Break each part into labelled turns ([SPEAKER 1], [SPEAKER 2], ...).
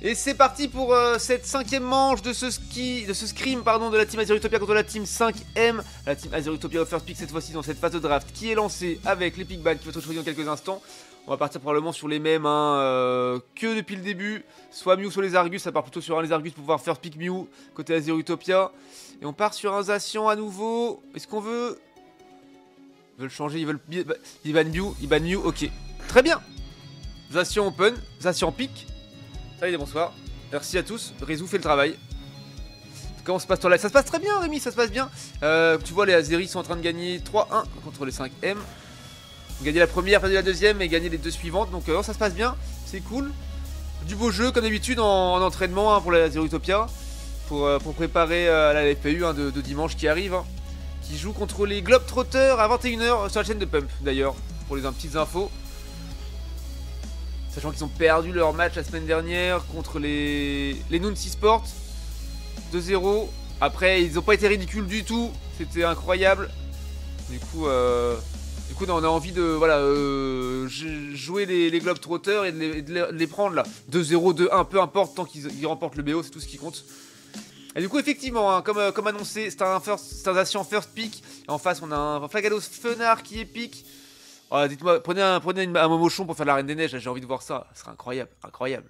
[SPEAKER 1] Et c'est parti pour cette 5ème manche de ce scrim pardon, de la team Azerutopia contre la team 5M. La team Azerutopia au first pick cette fois-ci dans cette phase de draft qui est lancée avec les pickbacks qui vont être choisis dans quelques instants. On va partir probablement sur les mêmes que depuis le début. Soit Mew, soit les Argus. Ça part plutôt sur un les Argus pour pouvoir first pick Mew côté Azerutopia. Et on part sur un Zacian à nouveau. Est-ce qu'on veut... Ils veulent changer, ils veulent... Ils ban Mew, ok. Très bien. Zacian open, Zacian pick. Salut et bonsoir, merci à tous, Rézou fait le travail. Comment se passe ton live? Ça se passe très bien Rémi, ça se passe bien. Tu vois les Azeris sont en train de gagner 3-1 contre les 5M. Gagner la première, perdu la deuxième et gagner les deux suivantes, donc ça se passe bien, c'est cool. Du beau jeu comme d'habitude en entraînement hein, pour la Azerutopia. Pour préparer la LFPU hein, de dimanche qui arrive. Hein, qui joue contre les Globetrotters à 21 h sur la chaîne de Pump d'ailleurs, pour les petites infos. Sachant qu'ils ont perdu leur match la semaine dernière contre les Nuncy Sport 2-0. Après, ils n'ont pas été ridicules du tout. C'était incroyable. Du coup, on a envie de voilà, jouer les Globetrotters et de les prendre là. 2-0, 2-1, peu importe, tant qu'ils remportent le BO, c'est tout ce qui compte. Et du coup, effectivement, hein, comme annoncé, c'est un Zacian first pick. Et en face, on a un Flagalos Fenard qui est pick. Oh, dites-moi, prenez un Momochon pour faire la Reine des Neiges, j'ai envie de voir ça, ce serait incroyable, incroyable.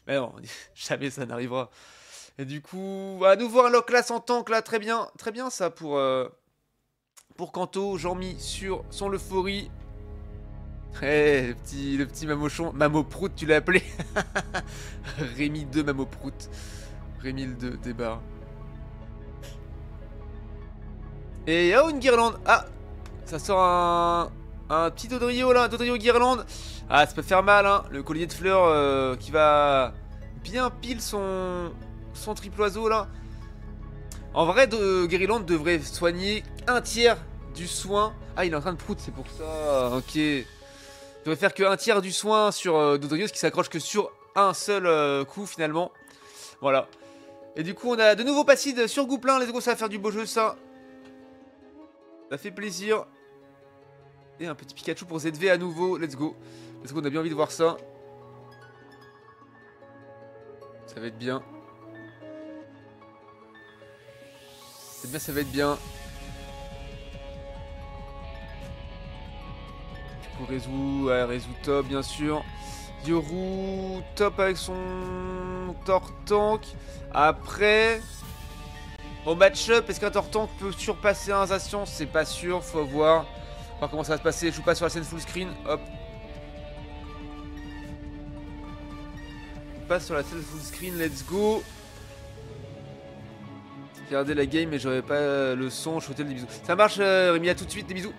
[SPEAKER 1] Mais non, jamais ça n'arrivera. Et du coup, à nouveau un lock class en tank là, très bien ça pour Kanto, Jean-Mi sur son euphorie. Eh, le petit Mamochon, Mamoprout tu l'as appelé. Rémi 2 Mamoprout. Rémi le 2, débarre. Et oh, une guirlande, ah, ça sort un petit Dodrio là, un Dodrio guirlande. Ah, ça peut faire mal hein, le collier de fleurs qui va bien pile son triple oiseau là. En vrai, Guirlande devrait soigner un tiers du soin. Ah, il est en train de prout, c'est pour ça, ok. Il devrait faire que un tiers du soin sur Dodrio, ce qui s'accroche que sur un seul coup finalement. Voilà. Et du coup, on a de nouveaux passides sur Gouplin, let's go, ça va faire du beau jeu ça. Ça fait plaisir. Et un petit Pikachu pour ZV à nouveau. Let's go. Let's go, on a bien envie de voir ça. Ça va être bien. C'est bien, ça va être bien. Du coup, Rézou top, bien sûr. Yoru top avec son Tortank. Après, au match-up, est-ce qu'un Tortank peut surpasser un Zacian? C'est pas sûr, faut voir. On va voir comment ça va se passer. Je joue pas sur la scène full screen. Hop. On passe sur la scène full screen. Let's go. J'ai regardé la game mais j'aurais pas le son. Je souhaitais des bisous. Ça marche, Rémi. À tout de suite. Des bisous.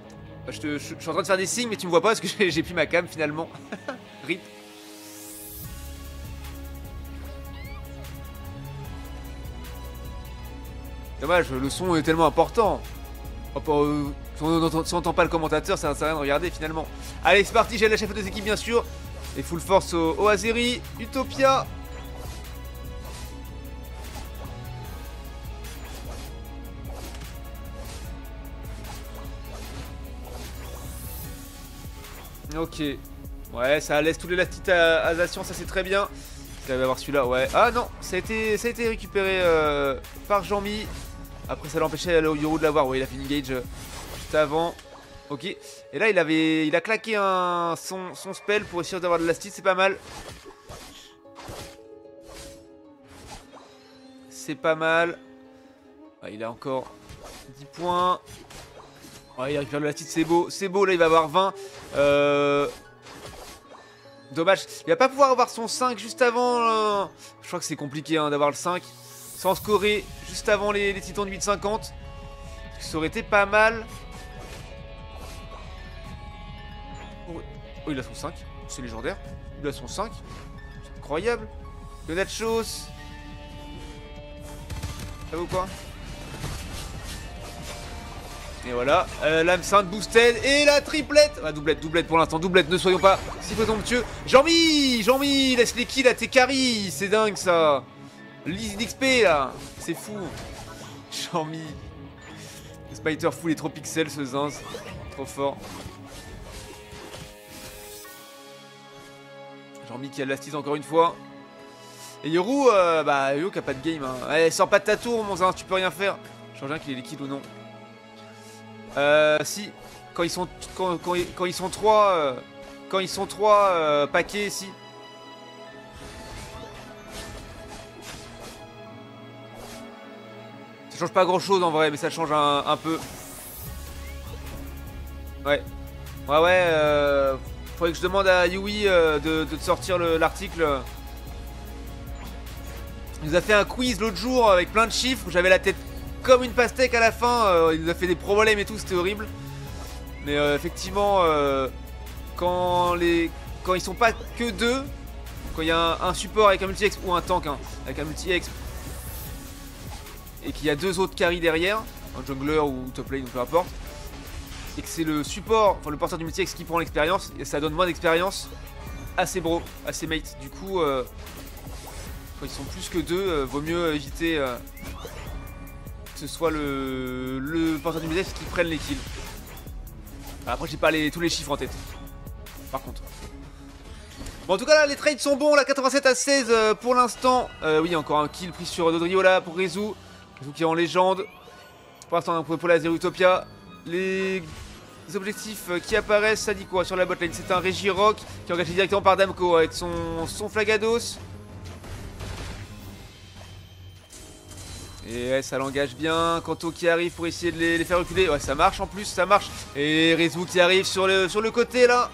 [SPEAKER 1] Je suis en train de faire des signes mais tu me vois pas parce que j'ai plus ma cam finalement. Rip. Dommage, le son est tellement important. Si on n'entend pas le commentateur, ça ne sert à rien de regarder finalement. Allez, c'est parti, j'ai la chef des équipes bien sûr. Et full force au Azeri. Utopia. Ok. Ouais, ça laisse tous les lastites à Zacian, ça c'est très bien. Il va avoir celui-là, ouais. Ah non, ça a été récupéré par Jean-Mi. Après ça l'empêchait Yoru de l'avoir, ouais, il a fait une engage juste avant. Ok, et là il a claqué son spell pour essayer d'avoir de l'astite, c'est pas mal. C'est pas mal. Ah, il a encore 10 points. Ouais, il récupère de l'astite, c'est beau, là il va avoir 20. Dommage, il va pas pouvoir avoir son 5 juste avant. Je crois que c'est compliqué hein, d'avoir le 5 sans scorer juste avant les titans de 8,50. Ça aurait été pas mal. Oh, il a son 5, c'est légendaire. Il a son 5, c'est incroyable. Le Nachos. Ça vaut quoi? Et voilà, l'âme sainte boosted et la triplette. Ah, doublette pour l'instant, doublette, ne soyons pas si présomptueux. Jean-Mi, laisse les kills à tes carries, c'est dingue ça. Lise d'XP là, c'est fou. Jean-Mi. Le Spider full est trop pixel ce zinz, trop fort. Jean-Mi qui a l'astise encore une fois. Et Yoru, bah Yoru qui a pas de game. Hein. Allez, sors pas de ta tour, mon zin, tu peux rien faire. Je change rien qu'il est liquide ou non. Si, quand ils sont trois, paquets, si. Ça change pas grand chose en vrai, mais ça change un peu. Ouais. Ouais, faudrait que je demande à Yui de te sortir l'article. Il nous a fait un quiz l'autre jour avec plein de chiffres. J'avais la tête comme une pastèque à la fin. Il nous a fait des problèmes et tout, c'était horrible. Mais effectivement, quand ils sont pas que deux, quand il y a un support avec un multi-exp ou un tank avec un multi-exp, et qu'il y a deux autres carries derrière, un jungler ou top lane, peu importe, et que c'est le support, enfin le porteur du multi-exp qui prend l'expérience, et ça donne moins d'expérience à ses bros, à ses mates. Du coup, quand ils sont plus que deux, vaut mieux éviter que ce soit le porteur du multi-exp qui prenne les kills. Après, j'ai pas tous les chiffres en tête. Par contre. Bon, en tout cas, là, les trades sont bons. Là, 87 à 16 pour l'instant. Oui, encore un kill pris sur Dodrio là pour Rezu. Rezu qui est en légende. Pour l'instant, pour la Utopia. Les objectifs qui apparaissent, ça dit quoi sur la botlane? C'est un Regirock qui est engagé directement par Damco avec son Flagados. Et ouais, ça l'engage bien. Kanto qui arrive pour essayer de les faire reculer. Ouais, ça marche en plus, ça marche. Et Rezu qui arrive sur le côté là.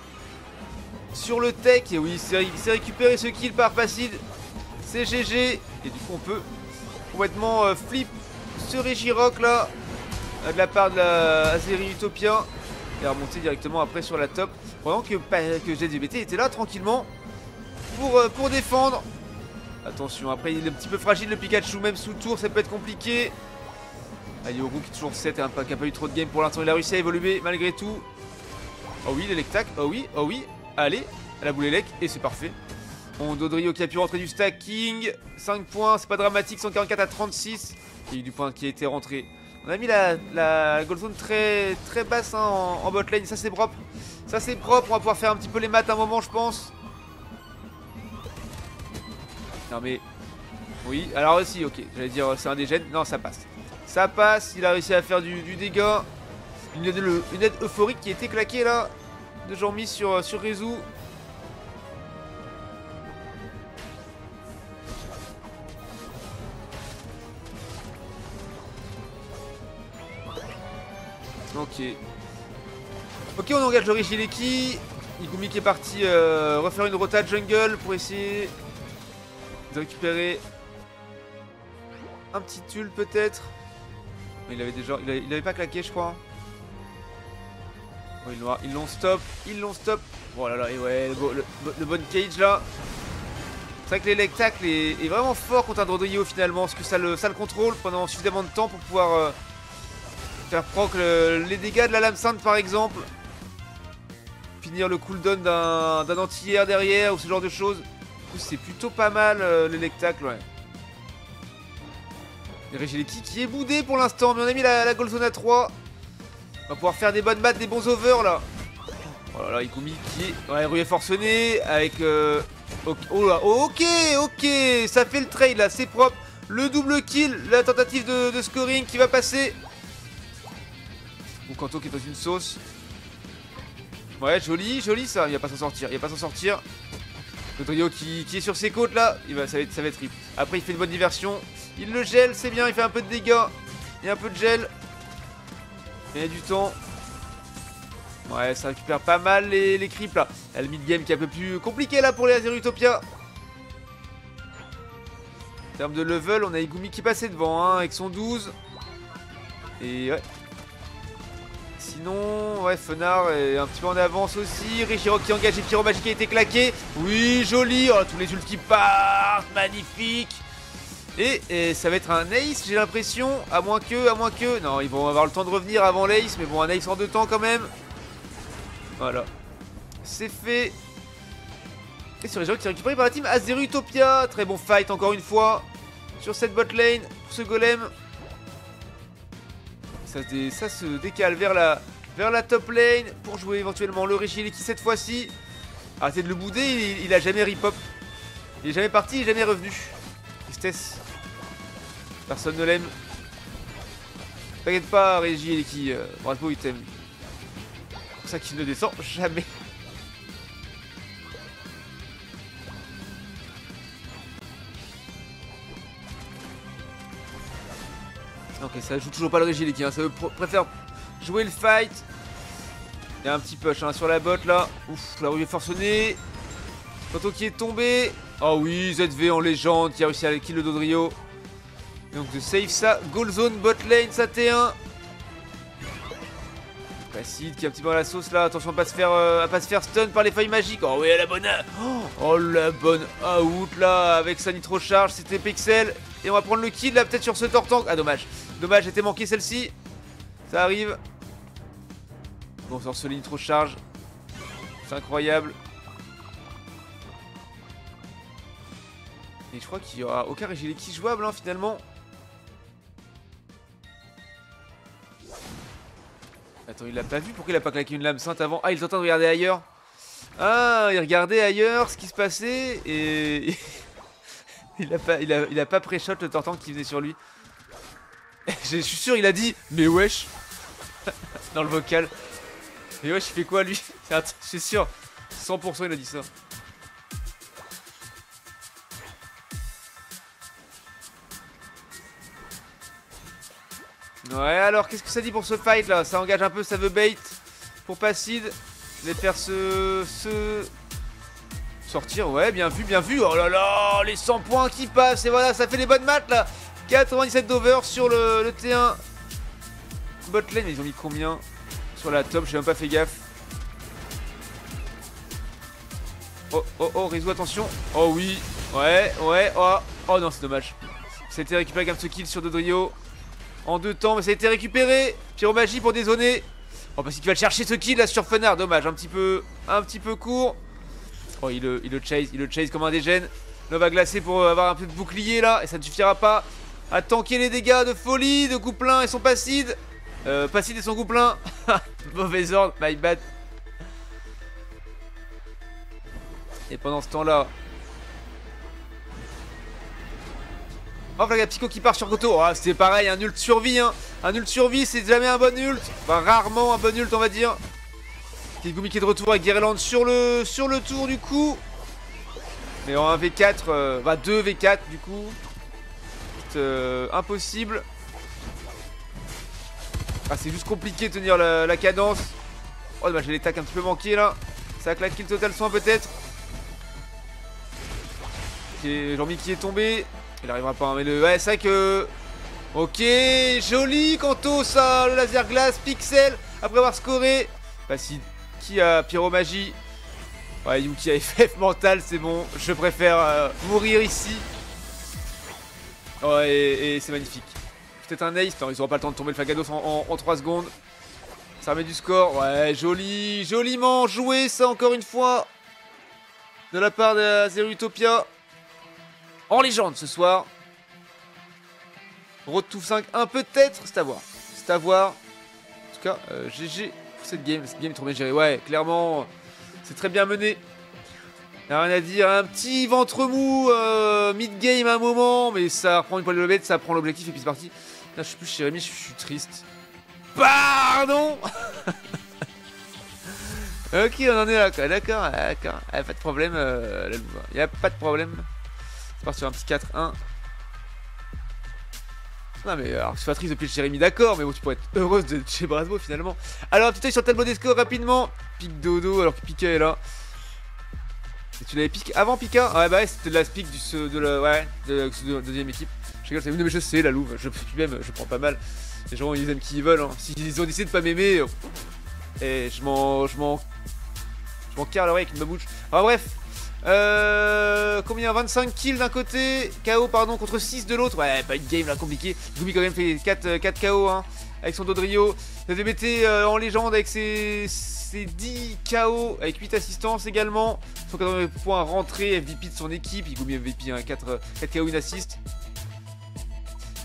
[SPEAKER 1] Sur le tech. Et oui, c'est récupéré ce kill par Placid. C'est GG. Et du coup, on peut complètement flip ce Regirock là. De la part de la Azeri Utopia. Et remonter directement après sur la top. Pendant que ZBT était là tranquillement. Pour défendre. Attention, après il est un petit peu fragile le Pikachu, même sous tour ça peut être compliqué. Yoru qui est toujours 7 et qui n'a pas eu trop de game pour l'instant, il a réussi à évoluer malgré tout. Oh oui, l'électac, oh oui, allez, à la boule élec, et c'est parfait. Bon, Dodrio qui a pu rentrer du stacking, 5 points, c'est pas dramatique, 144 à 36. Il y a eu du point qui a été rentré. On a mis la gold zone très basse en bot lane, ça c'est propre. Ça c'est propre, on va pouvoir faire un petit peu les maths un moment je pense. Non mais... Oui, alors aussi, ok, j'allais dire c'est un dégène, non ça passe. Ça passe, il a réussi à faire du dégât. Une aide euphorique qui a été claquée là, de Jean-Mi sur Rezu. Ok, on engage le Rigileki. Igumi qui est parti refaire une rota jungle pour essayer de récupérer un petit tulle peut-être. Il avait déjà, il avait pas claqué je crois. Oh, ils l'ont stop, Oh là là, et ouais, le bon cage là. C'est vrai que l'électacle est vraiment fort contre un Dodrio finalement, parce que ça le contrôle pendant suffisamment de temps pour pouvoir faire proc les dégâts de la lame sainte par exemple. Finir le cooldown d'un anti-air derrière ou ce genre de choses. C'est plutôt pas mal l'électacle, ouais. Et Rigileki qui est boudé pour l'instant, mais on a mis la gold zone à 3. On va pouvoir faire des bonnes maths, des bons overs là. Oh là là, Igumi qui est... Ouais, Rué forcené avec... Oh là, ok, ça fait le trade là, c'est propre. Le double kill, la tentative de scoring qui va passer. Bon, Kanto qui est dans une sauce. Ouais, joli ça, il va pas s'en sortir, Le trio qui est sur ses côtes là, ça va être rip. Après il fait une bonne diversion, il le gèle, c'est bien, il fait un peu de dégâts. Il y a un peu de gel. Il y a du temps. Ouais, ça récupère pas mal les creeps là. Il y a le mid-game qui est un peu plus compliqué là pour les Azeri Utopia. En termes de level, on a Igumi qui est passé devant avec son 12. Et ouais. Sinon, ouais, Fenard est un petit peu en avance aussi. Regirock qui engage et Pyro Magique a été claqué. Oui, joli. Oh, tous les ults qui partent. Magnifique. Et ça va être un ace, j'ai l'impression. À moins que. Non, ils vont avoir le temps de revenir avant l'ace. Mais bon, un ace en 2 temps quand même. Voilà. C'est fait. Et sur Regirock qui est récupéré par la team Azeri Utopia. Très bon fight encore une fois. Sur cette bot lane. Pour ce golem. Ça se décale vers la top lane pour jouer éventuellement le Rigileki cette fois-ci. Arrêtez de le bouder, il a jamais rip-hop. Il est jamais parti, il est jamais revenu. Tristesse. Personne ne l'aime. T'inquiète pas, Régie et qui Brasbo il t'aime. C'est pour ça qu'il ne descend jamais. Ok, ça joue toujours pas le Régie qui, hein. Ça préfère jouer le fight. Il y a un petit push hein, sur la botte là. Ouf, la rue est forcenée. Toto qui est tombé. Oh oui, ZV en légende qui a réussi à kill le Dodrio. Et donc de save ça. Goal zone bot lane, ça T1. Placide qui est un petit peu dans la sauce là. Attention à pas se faire stun par les feuilles magiques. Oh oui, la bonne. Oh la bonne out là. Avec sa nitro charge, c'était Pixel. Et on va prendre le kill là peut-être sur ce Tortank. Ah dommage. Dommage, j'étais manqué celle-ci. Ça arrive. Bon, on sort ce nitro charge. C'est incroyable. Et je crois qu'il n'y aura aucun Régileki jouable hein, finalement. Attends, il l'a pas vu? Pourquoi il a pas claqué une lame sainte avant? Ah, il est en train de regarder ailleurs. Ah, il regardait ailleurs ce qui se passait et... il a pas pré-shot le Tortank qui venait sur lui. Je suis sûr, il a dit mais wesh dans le vocal. Mais wesh, il fait quoi lui? Je suis sûr, 100% il a dit ça. Ouais, alors qu'est-ce que ça dit pour ce fight là? Ça engage un peu, ça veut bait pour Placide. Les faire sortir, ouais, bien vu, bien vu. Oh là là, les 100 points qui passent. Et voilà, ça fait des bonnes maths là. 97 d'over sur le T1. Botlane, ils ont mis combien sur la top? J'ai même pas fait gaffe. Oh, oh, oh, Rizou, attention. Oh oui, ouais, ouais. Oh, oh non, c'est dommage. Ça a été récupéré comme ce kill sur Dodrio. En 2 temps, mais ça a été récupéré. Pyromagie pour dézoner. Oh, parce qu'il va le chercher ce kill là sur Fenard. Dommage, un petit peu court. Oh, il le chase comme un dégène. Nova glacé pour avoir un peu de bouclier là. Et ça ne suffira pas à tanker les dégâts de folie de Gouplin et son Placide. Placide et son Gouplin. Mauvais ordre, my bad. Et pendant ce temps là. Oh, là, il y a Pico qui part sur Goto. Oh, c'était pareil, un ult survie. Hein. Un ult survie, c'est jamais un bon ult. Enfin, rarement un bon ult, on va dire. Kigumi qui est de retour avec Guerreland sur le tour, du coup. Mais en 1v4, bah 2v4, du coup. Impossible. Ah, c'est juste compliqué de tenir la cadence. Oh, dommage, j'ai les tacs un petit peu manqué là. Ça a claqué le total soin, peut-être. Ok, Jean-Mi qui est tombé. Il arrivera pas, hein, mais le... Ouais, c'est vrai que... Ok, joli, Kanto, ça, le laser glace, Pixel, après avoir scoré. Placide, qui a Pyromagie. Ouais, Yuki a FF mental, c'est bon. Je préfère mourir ici. Oh, et c'est magnifique. Peut-être un ace, non, ils auront pas le temps de tomber le Fagados en 3 secondes. Ça remet du score, ouais, joli, joliment joué, ça, encore une fois. De la part de Zero Utopia. En légende ce soir. Road to 5-1 peut-être. C'est à voir. C'est à voir. En tout cas, GG pour cette game. Cette game est trop bien gérée. Ouais, clairement, c'est très bien mené. Y'a rien à dire. Un petit ventre mou mid-game à un moment. Mais ça reprend une poêle de lobette. Ça prend l'objectif et puis c'est parti. Là, je suis plus chez Rémi. Je suis triste. Pardon. Ok, on en est là. D'accord. D'accord. Pas de problème. Il n'y a pas de problème. On part sur un petit 4-1. Non mais alors c'est pas triste de pied de Jérémy, d'accord, mais bon tu pourrais être heureuse de chez Brasbo finalement. Alors un petit œil sur le tableau des scores rapidement. Pique Dodo alors que Pika est là. Et tu l'avais piqué avant Pika? Ouais bah ouais, c'était de la speak de la deuxième équipe. Je rigole, mais je sais la louve, je prends pas mal. Les gens ils aiment qui ils veulent hein. S'ils ont décidé de pas m'aimer, et je m'en carre l'oreille avec une babouche. Enfin bref. Combien? 25 kills d'un côté, KO pardon, contre 6 de l'autre. Ouais, pas une game là compliquée. Gumi quand même fait 4 KO hein, avec son Dodrio. DBT en légende avec ses 10 KO, avec 8 assistances également. 180 points rentrés, MVP de son équipe. Gumi MVP, hein, 4 KO, une assist.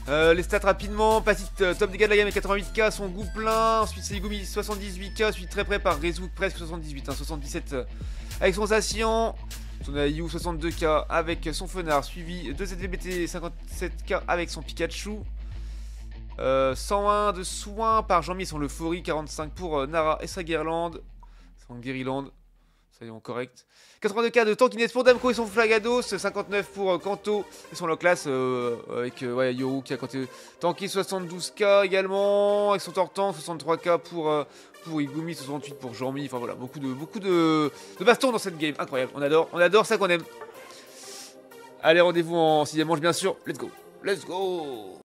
[SPEAKER 1] Les stats rapidement, Placide top dégâts de la gamme avec 88k, son Gouplin. Ensuite c'est Gumi 78k, suivi très près par Rezouk presque 78, hein, 77 avec son Zacian. On a Yu 62k avec son Fenard, suivi de ZVBT 57k avec son Pikachu. 101 de soins par Jean-Mi son Euphorie, 45 pour Nara et sa Guirlande. Son Guiriland, ça y est, correct. 82k de Tankiness pour Damco et son Flagados, 59 pour Kanto et son Loclas avec ouais, Yoru qui a tanké 72k également avec son Tortan, 63k pour Igumi, 68 pour Jean-Mi. Enfin voilà, beaucoup de bastons dans cette game, incroyable. On adore ça qu'on aime. Allez, rendez-vous en 6ème manche bien sûr. Let's go.